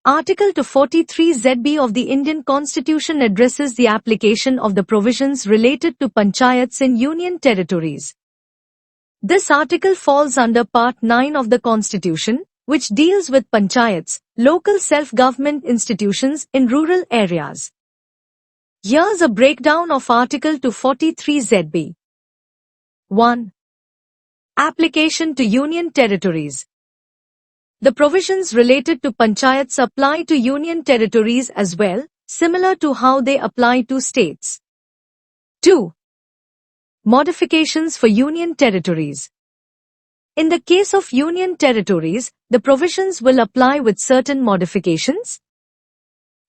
Article 243ZB of the Indian Constitution addresses the application of the provisions related to panchayats in union territories. This article falls under Part 9 of the Constitution, which deals with panchayats, local self-government institutions in rural areas. Here's a breakdown of Article 243ZB. 1. Application to union territories. The provisions related to panchayats apply to union territories as well, similar to how they apply to states. 2. Modifications for union territories. In the case of union territories, the provisions will apply with certain modifications.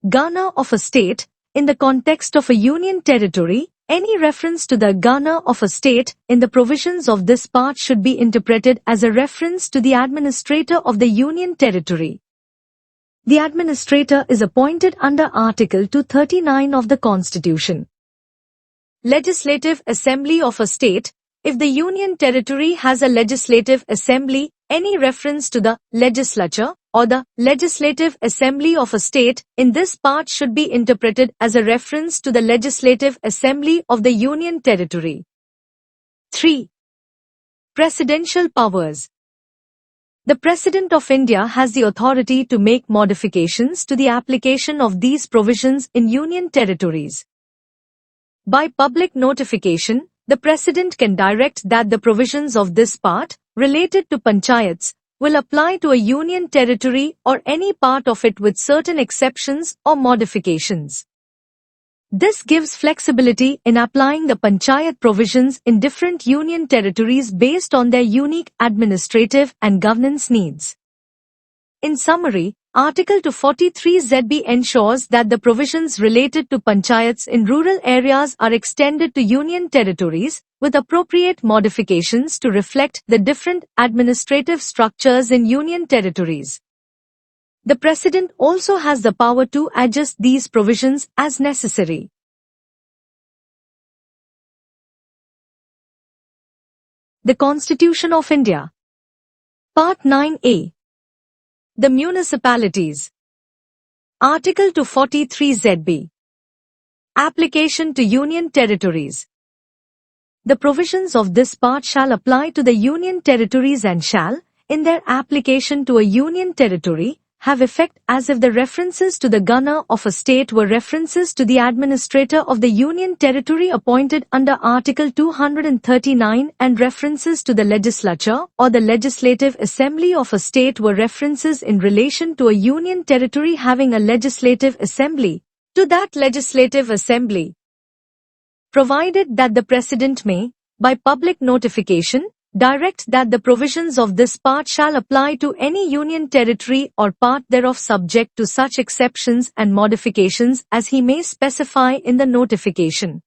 Governor of a state. In the context of a union territory, any reference to the governor of a state in the provisions of this part should be interpreted as a reference to the administrator of the union territory. The administrator is appointed under Article 239 of the Constitution. Legislative Assembly of a state. If the union territory has a legislative assembly, any reference to the legislature or the legislative assembly of a state in this part should be interpreted as a reference to the legislative assembly of the union territory. 3. Presidential powers. The President of India has the authority to make modifications to the application of these provisions in union territories. By public notification, the President can direct that the provisions of this part, related to panchayats, will apply to a union territory or any part of it with certain exceptions or modifications. This gives flexibility in applying the panchayat provisions in different union territories based on their unique administrative and governance needs. In summary, Article 243ZB ensures that the provisions related to panchayats in rural areas are extended to union territories, with appropriate modifications to reflect the different administrative structures in union territories. The President also has the power to adjust these provisions as necessary. The Constitution of India. Part 9A. The Municipalities. Article 243ZB. Application to Union Territories. The provisions of this part shall apply to the Union Territories and shall, in their application to a Union Territory, have effect as if the references to the governor of a state were references to the administrator of the Union Territory appointed under Article 239 and references to the legislature or the legislative assembly of a state were references in relation to a Union Territory having a legislative assembly, to that legislative assembly. Provided that the President may, by public notification, direct that the provisions of this part shall apply to any union territory or part thereof subject to such exceptions and modifications as he may specify in the notification.